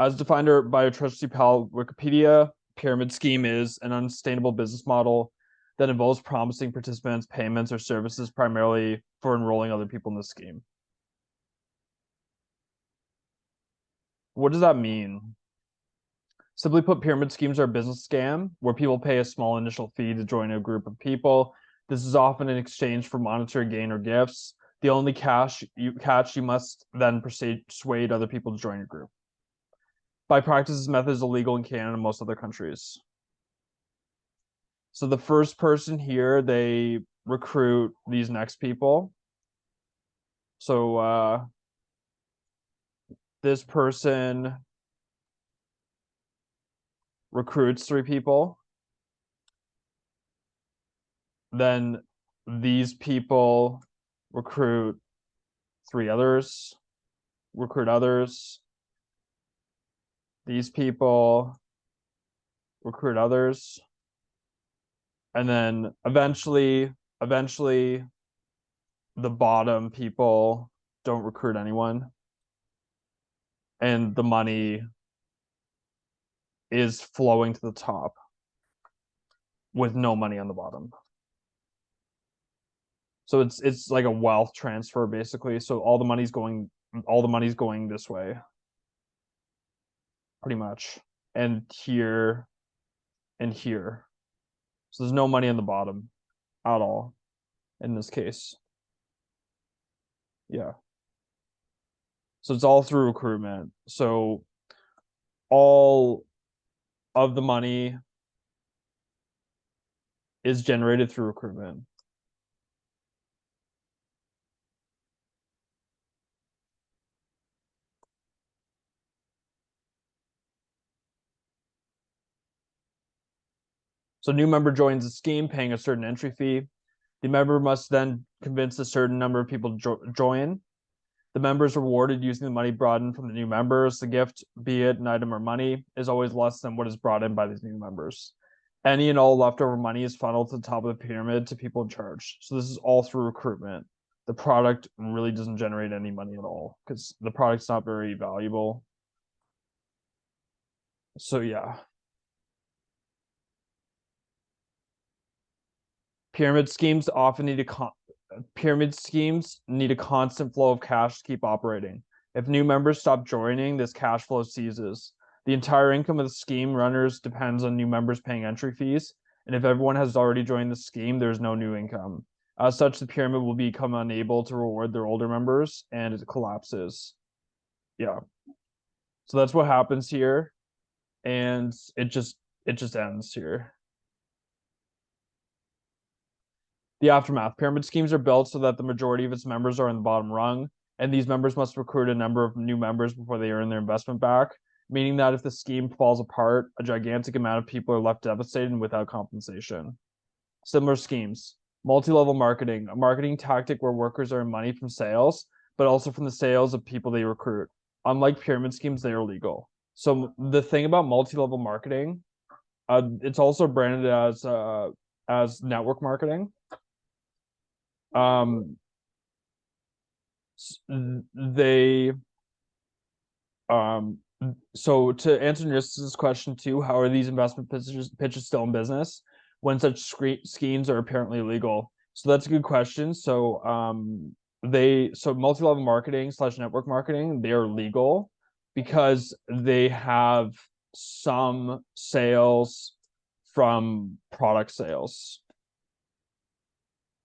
As defined by our trusty pal Wikipedia, pyramid scheme is an unsustainable business model that involves promising participants payments or services primarily for enrolling other people in the scheme. What does that mean? Simply put, pyramid schemes are a business scam where people pay a small initial fee to join a group of people. This is often in exchange for monetary gain or gifts. The only catch you must then persuade other people to join your group. By practice, this method is illegal in Canada and most other countries. So the first person here, they recruit these next people. So this person recruits 3 people. Then these people recruit 3 others, recruit others. These people recruit others. And then eventually the bottom people don't recruit anyone. And the money is flowing to the top with no money on the bottom. So it's like a wealth transfer basically. So all the money's going this way. Pretty much. And here and here. So there's no money on the bottom at all in this case. Yeah. So it's all through recruitment. So all of the money is generated through recruitment. So new member joins the scheme paying a certain entry fee. The member must then convince a certain number of people to join. The member is rewarded using the money brought in from the new members. The gift, be it an item or money, is always less than what is brought in by these new members. Any and all leftover money is funneled to the top of the pyramid to people in charge. So this is all through recruitment. The product really doesn't generate any money at all because the product's not very valuable. So yeah. Pyramid schemes need a constant flow of cash to keep operating. If new members stop joining, this cash flow ceases. The entire income of the scheme runners depends on new members paying entry fees, and if everyone has already joined the scheme, there's no new income. As such, the pyramid will become unable to reward their older members, and it collapses. Yeah. So that's what happens here, and it just ends here. The aftermath. Pyramid schemes are built so that the majority of its members are in the bottom rung, and these members must recruit a number of new members before they earn their investment back, meaning that if the scheme falls apart, a gigantic amount of people are left devastated and without compensation. Similar schemes. Multi-level marketing, a marketing tactic where workers earn money from sales, but also from the sales of people they recruit. Unlike pyramid schemes, they are legal. So the thing about multi-level marketing, it's also branded as network marketing. um they so to answer this question too, how are these investment pitches still in business when such schemes are apparently illegal? So that's a good question. So multi-level marketing / network marketing, they are legal because they have some sales from product sales,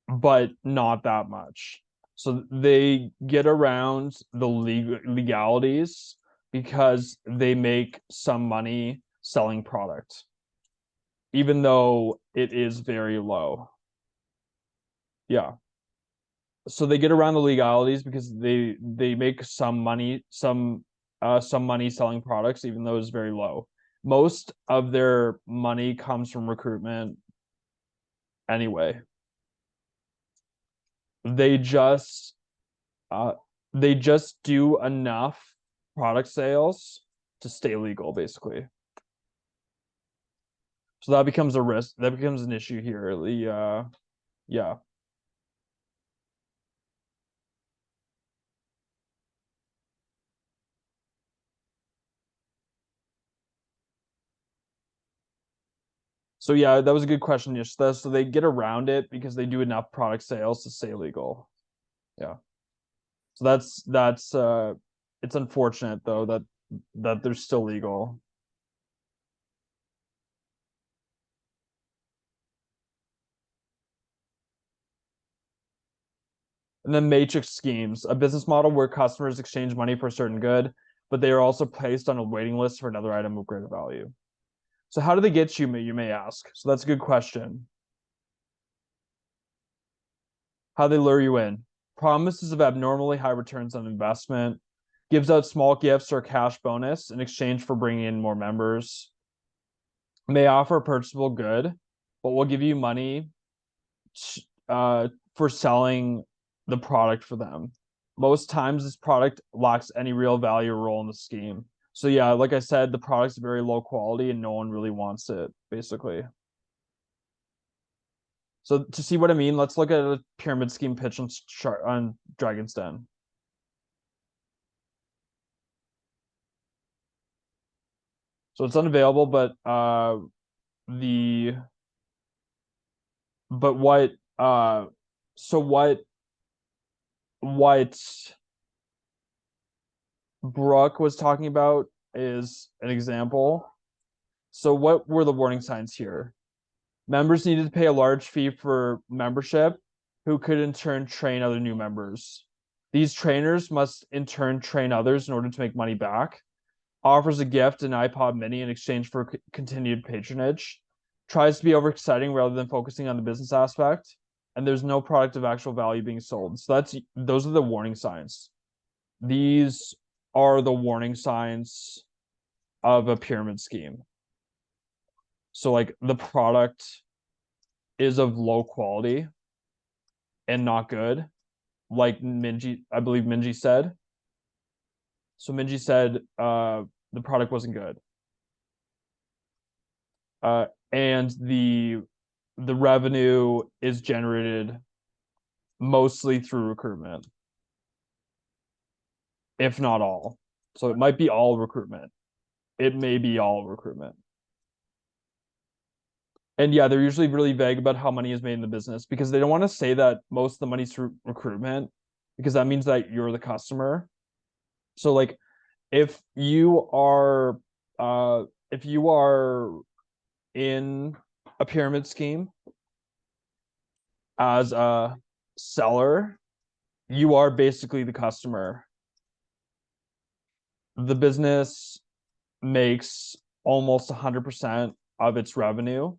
but not that much. So they get around the legalities because they make some money selling product, even though it is very low. Yeah. So they get around the legalities because they make some money selling products, even though it's very low. Most of their money comes from recruitment anyway. They just uh they just do enough product sales to stay legal, basically. So that becomes a risk. That becomes an issue here. Yeah. So yeah, that was a good question, Yishta. So they get around it because they do enough product sales to stay legal. Yeah. So that's it's unfortunate though that they're still legal. And then matrix schemes, a business model where customers exchange money for a certain good, but they are also placed on a waiting list for another item of greater value. So how do they get you, you may ask? So that's a good question. How they lure you in. Promises of abnormally high returns on investment, gives out small gifts or cash bonus in exchange for bringing in more members, may offer a purchasable good, but will give you money for selling the product for them. Most times, this product lacks any real value or role in the scheme. So yeah, like I said, the product's very low quality and no one really wants it, basically. So to see what I mean, let's look at a pyramid scheme pitch on Dragon's Den. So it's unavailable, but the but what so what Brooke was talking about is an example. So what were the warning signs here? Members needed to pay a large fee for membership, who could in turn train other new members. These trainers must in turn train others in order to make money back. Offers a gift, an iPod mini, in exchange for continued patronage. Tries to be overexciting rather than focusing on the business aspect. And there's no product of actual value being sold. So those are the warning signs. These are the warning signs of a pyramid scheme. So like the product is of low quality and not good, like Minji, I believe Minji said. So Minji said the product wasn't good. And the revenue is generated mostly through recruitment, if not all. So it might be all recruitment. It may be all recruitment. And yeah, they're usually really vague about how money is made in the business because they don't want to say that most of the money's through recruitment because that means that you're the customer. So like if you are if you are in a pyramid scheme as a seller, you are basically the customer. The business makes almost 100% of its revenue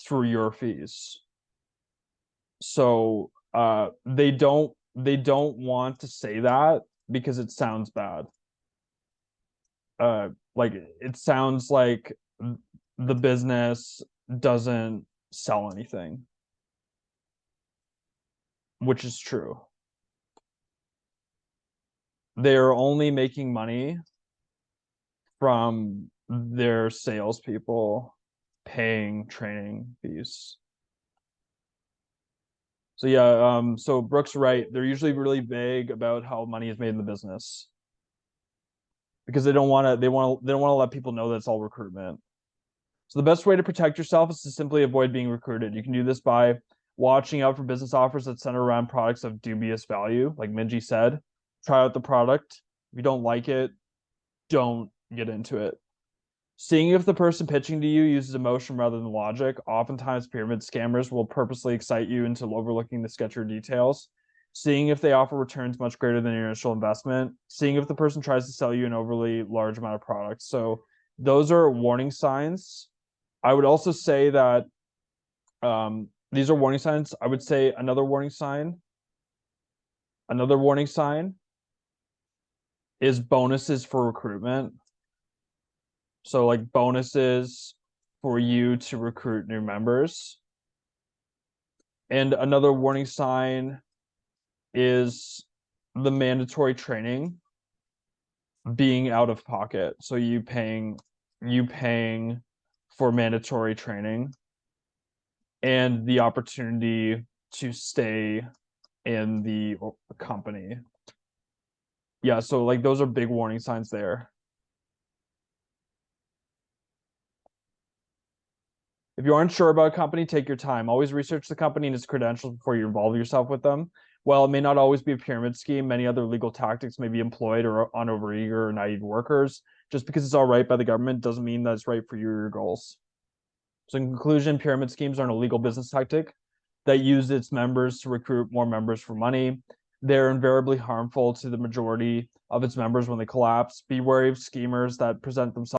through your fees. So they don't want to say that because it sounds bad. Like it sounds like the business doesn't sell anything, which is true. They're only making money from their salespeople paying training fees. So yeah, so Brooke's right. They're usually really vague about how money is made in the business because they don't want to let people know that it's all recruitment. So the best way to protect yourself is to simply avoid being recruited. You can do this by watching out for business offers that center around products of dubious value, like Minji said. Try out the product. If you don't like it, don't get into it. Seeing if the person pitching to you uses emotion rather than logic. Oftentimes, pyramid scammers will purposely excite you into overlooking the sketchier details. Seeing if they offer returns much greater than your initial investment. Seeing if the person tries to sell you an overly large amount of products. So those are warning signs. I would also say that these are warning signs. I would say another warning sign. Another warning sign is bonuses for recruitment. So like bonuses for you to recruit new members. And another warning sign is the mandatory training being out of pocket. So you paying for mandatory training and the opportunity to stay in the company. Yeah, so like those are big warning signs there. If you aren't sure about a company, take your time. Always research the company and its credentials before you involve yourself with them. While it may not always be a pyramid scheme, many other legal tactics may be employed or on overeager or naive workers. Just because it's all right by the government doesn't mean that it's right for you or your goals. So in conclusion, pyramid schemes are an illegal business tactic that use its members to recruit more members for money. They're invariably harmful to the majority of its members when they collapse. Be wary of schemers that present themselves